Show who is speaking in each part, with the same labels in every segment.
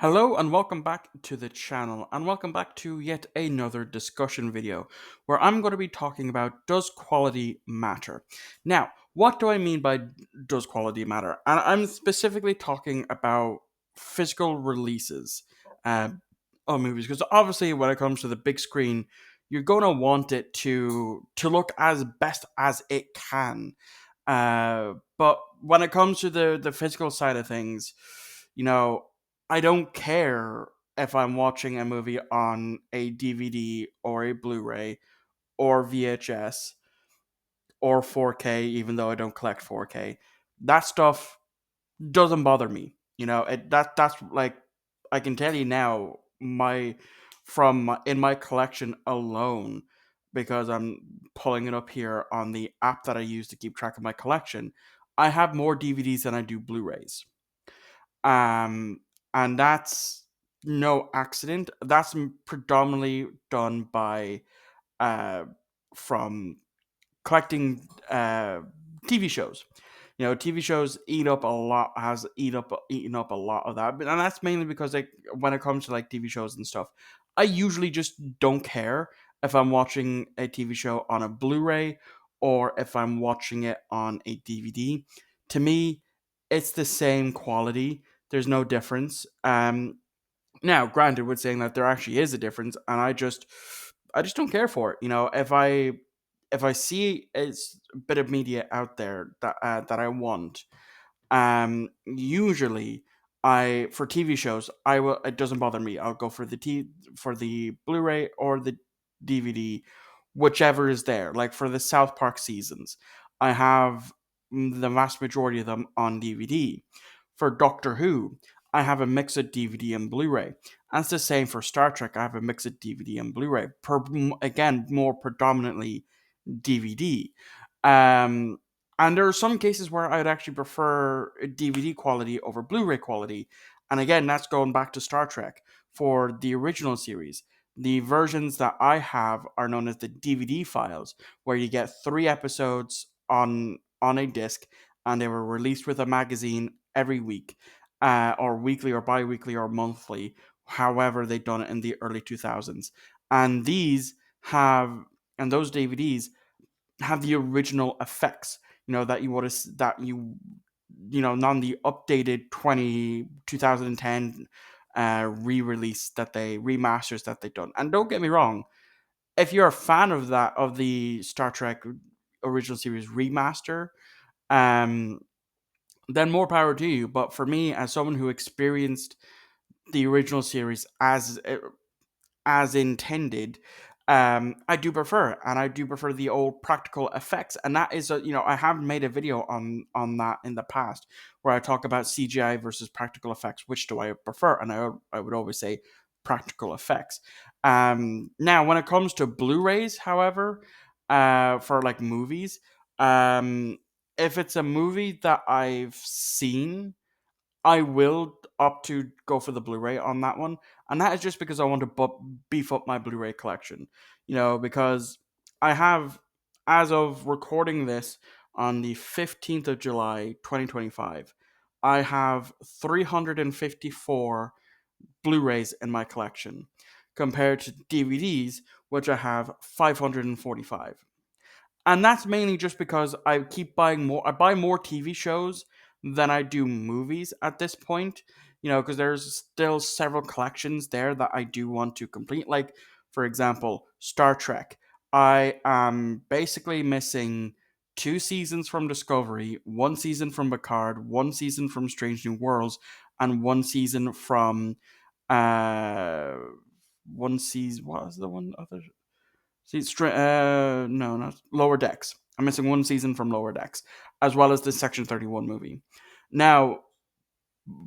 Speaker 1: Hello and welcome back to the channel, and welcome back to yet another discussion video where I'm going to be talking about, does quality matter? Now, what do I mean by does quality matter? And I'm specifically talking about physical releases uh, of movies, because obviously when it comes to the big screen, you're going to want it to look as best as it can. But when it comes to the physical side of things, you know, I don't care if I'm watching a movie on a DVD or a Blu-ray or VHS or 4K, even though I don't collect 4K. That stuff doesn't bother me. That's like, I can tell you now, in my collection alone, because I'm pulling it up here on the app that I use to keep track of my collection. I have more DVDs than I do Blu-rays. Um, and that's no accident. That's predominantly done by uh from collecting TV shows. TV shows eaten up a lot of that, and that's mainly because, like, when it comes to like TV shows and stuff, I usually just don't care if I'm watching a TV show on a Blu-ray or if I'm watching it on a DVD. To me, it's the same quality. There's no difference. Now, granted, with saying that, there actually is a difference, and I just don't care for it. If I see a bit of media out there that I want, usually I for TV shows, I will. It doesn't bother me. I'll go for the Blu-ray or the DVD, whichever is there. Like for the South Park seasons, I have the vast majority of them on DVD. For Doctor Who, I have a mix of DVD and Blu-ray. And it's the same for Star Trek. I have a mix of DVD and Blu-ray. Again, more predominantly DVD. Um, and there are some cases where I'd actually prefer DVD quality over Blu-ray quality. And again, that's going back to Star Trek for the original series. The versions that I have are known as the DVD files, where you get 3 episodes on a disc, and they were released with a magazine every week, or weekly, or bi-weekly, or monthly, however they done it in the early 2000s. And have those DVDs have the original effects, that you would have that not the updated 2010 re-release that they remasters that they done. And don't get me wrong, if you're a fan of the Star Trek original series remaster, um then more power to you. But for me, as someone who experienced the original series as intended, I do prefer the old practical effects, and that is I have made a video on that in the past, where I talk about CGI versus practical effects. Which do I prefer? And I would always say practical effects. Now, when it comes to Blu-rays, however, for like movies, if it's a movie that I've seen, I will opt to go for the Blu-ray on that one, and that is just because I want to beef up my Blu-ray collection. Because I have, as of recording this on the 15th of July, 2025, I have 354 Blu-rays in my collection, compared to DVDs, which I have 545. And that's mainly just because I keep buying more. I buy more TV shows than I do movies at this point. Because there's still several collections there that I do want to complete. Like, for example, Star Trek. I am basically missing 2 seasons from Discovery, 1 season from Picard, 1 season from Strange New Worlds, and 1 season from uh one season. What was the one other? See, no, not Lower Decks. I'm missing 1 season from Lower Decks, as well as the Section 31 movie. Now,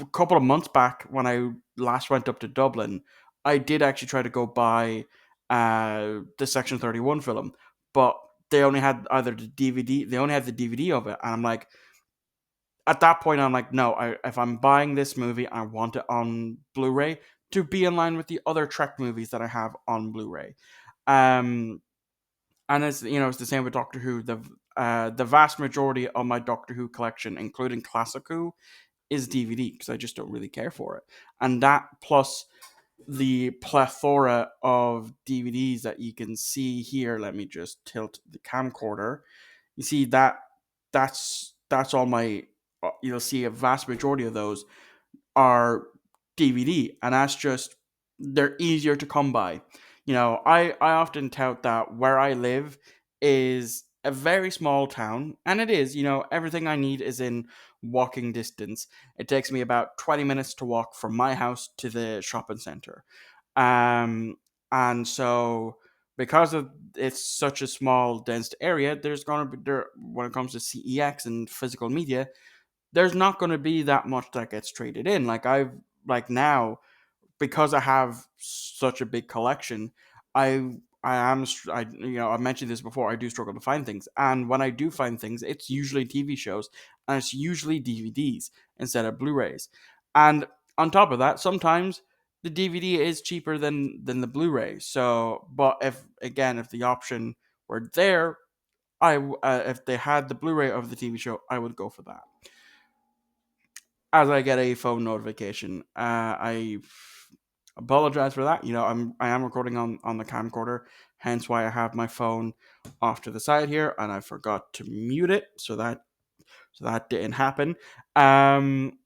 Speaker 1: a couple of months back, when I last went up to Dublin, I did actually try to go buy the Section 31 film, but they only had either the DVD, they only had the DVD of it, and I'm like, at that point, I'm like, no, if I'm buying this movie, I want it on Blu-ray to be in line with the other Trek movies that I have on Blu-ray. Um, and it's the same with Doctor Who. The vast majority of my Doctor Who collection, including Classic Who, is DVD because I just don't really care for it. And that plus the plethora of DVDs that you can see here. Let me just tilt the camcorder. You see that that's all my. You'll see a vast majority of those are DVD, and that's just they're easier to come by. I often tout that where I live is a very small town, and it is. Everything I need is in walking distance. It takes me about 20 minutes to walk from my house to the shopping center. Um, and so because of it's such a small, dense area, there's gonna be there when it comes to CEX and physical media, there's not going to be that much that gets traded in. Now, because I have such a big collection, I mentioned this before. I do struggle to find things, and when I do find things, it's usually TV shows and it's usually DVDs instead of Blu-rays. And on top of that, sometimes the DVD is cheaper than the Blu-ray. So, but if the option were there, if they had the Blu-ray of the TV show, I would go for that. As I get a phone notification. I apologize for that. I am recording on the camcorder, hence why I have my phone off to the side here, and I forgot to mute it, so that didn't happen. Um,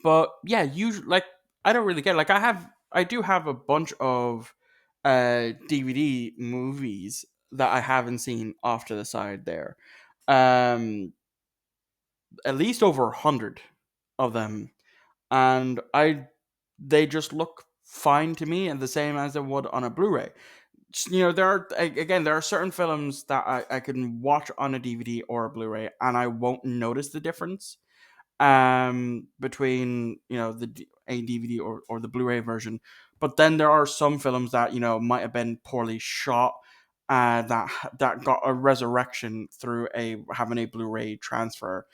Speaker 1: but yeah, usually I don't really care. I do have a bunch of DVD movies that I haven't seen off to the side there. Um, at least over 100 of them, and they just look fine to me and the same as they would on a Blu-ray. There are certain films that I can watch on a DVD or a Blu-ray and I won't notice the difference between a DVD or the Blu-ray version. But then there are some films that might have been poorly shot, that got a resurrection through a having a Blu-ray transfer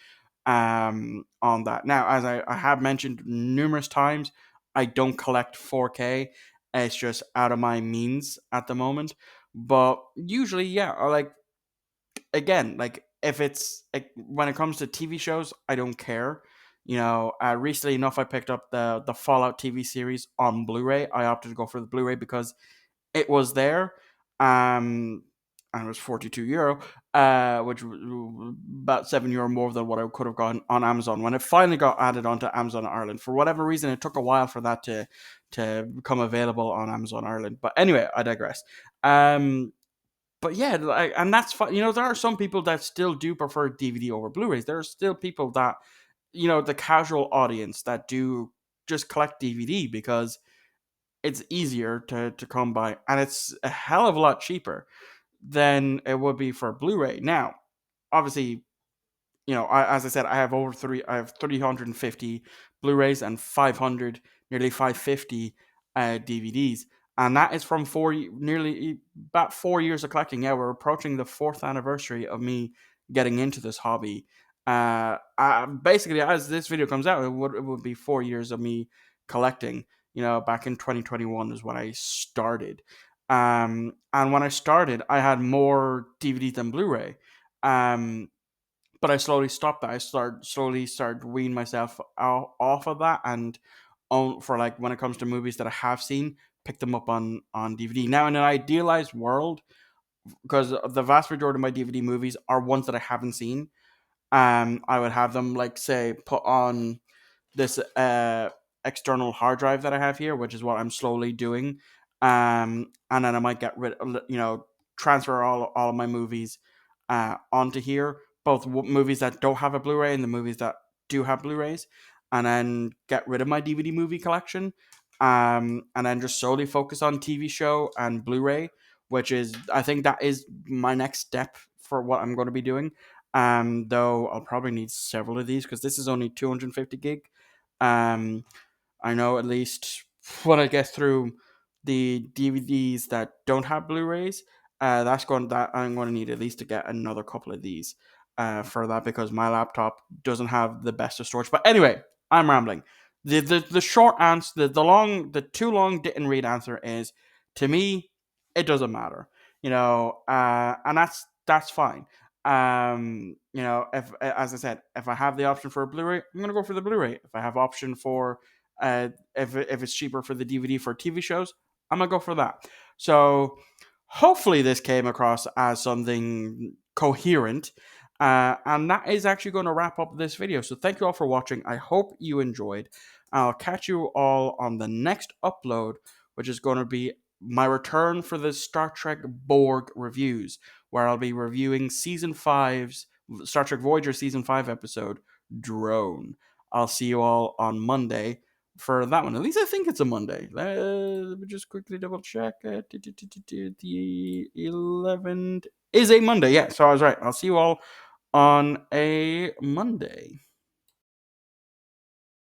Speaker 1: on that. Now, as I have mentioned numerous times, I don't collect 4K. It's just out of my means at the moment. But usually, yeah, or again, if it's when it comes to TV shows, I don't care. Recently enough, I picked up the Fallout TV series on Blu-ray. I opted to go for the Blu-ray because it was there. Um, and it was €42, which was about €7 more than what I could have gotten on Amazon. When it finally got added onto Amazon Ireland, for whatever reason, it took a while for that to become available on Amazon Ireland. But anyway, I digress. But yeah, and that's fine. There are some people that still do prefer DVD over Blu-rays. There are still people that, the casual audience that do just collect DVD because it's easier to come by and it's a hell of a lot cheaper than it would be for Blu-ray. Now, obviously, as I said, I have 350 Blu-rays and 500, nearly 550 DVDs, and that is from nearly about 4 years of collecting. Yeah, we're approaching the fourth anniversary of me getting into this hobby. Basically, as this video comes out, it would be 4 years of me collecting. Back in 2021 is when I started. And when I started, I had more DVD than Blu-ray. Um, but I slowly stopped that. Slowly started weaning myself off of that, and for when it comes to movies that I have seen, pick them up on DVD. Now, in an idealized world, because the vast majority of my DVD movies are ones that I haven't seen, I would have them say put on this external hard drive that I have here, which is what I'm slowly doing. And then I might transfer all of my movies onto here, both movies that don't have a Blu-ray and the movies that do have Blu-rays, and then get rid of my DVD movie collection. And then just solely focus on TV show and Blu-ray, which is I think that is my next step for what I'm going to be doing. Though I'll probably need several of these because this is only 250 gig. Um, I know at least when I get through the DVDs that don't have Blu-rays, that I'm going to need at least to get another couple of these for that because my laptop doesn't have the best of storage. But anyway, I'm rambling. The short answer, the too long didn't read answer is, to me, it doesn't matter. And that's fine. If, as I said, if I have the option for a Blu-ray, I'm gonna go for the Blu-ray. If I have option for if it's cheaper for the DVD for TV shows, I'm gonna go for that. So hopefully this came across as something coherent. And that is actually going to wrap up this video. So thank you all for watching. I hope you enjoyed. I'll catch you all on the next upload, which is going to be my return for the Star Trek Borg reviews, where I'll be reviewing season five's Star Trek Voyager season 5 episode Drone. I'll see you all on Monday for that one. At least I think it's a Monday. Let me just quickly double check. The 11th is a Monday. Yeah, so I was right. I'll see you all on a Monday.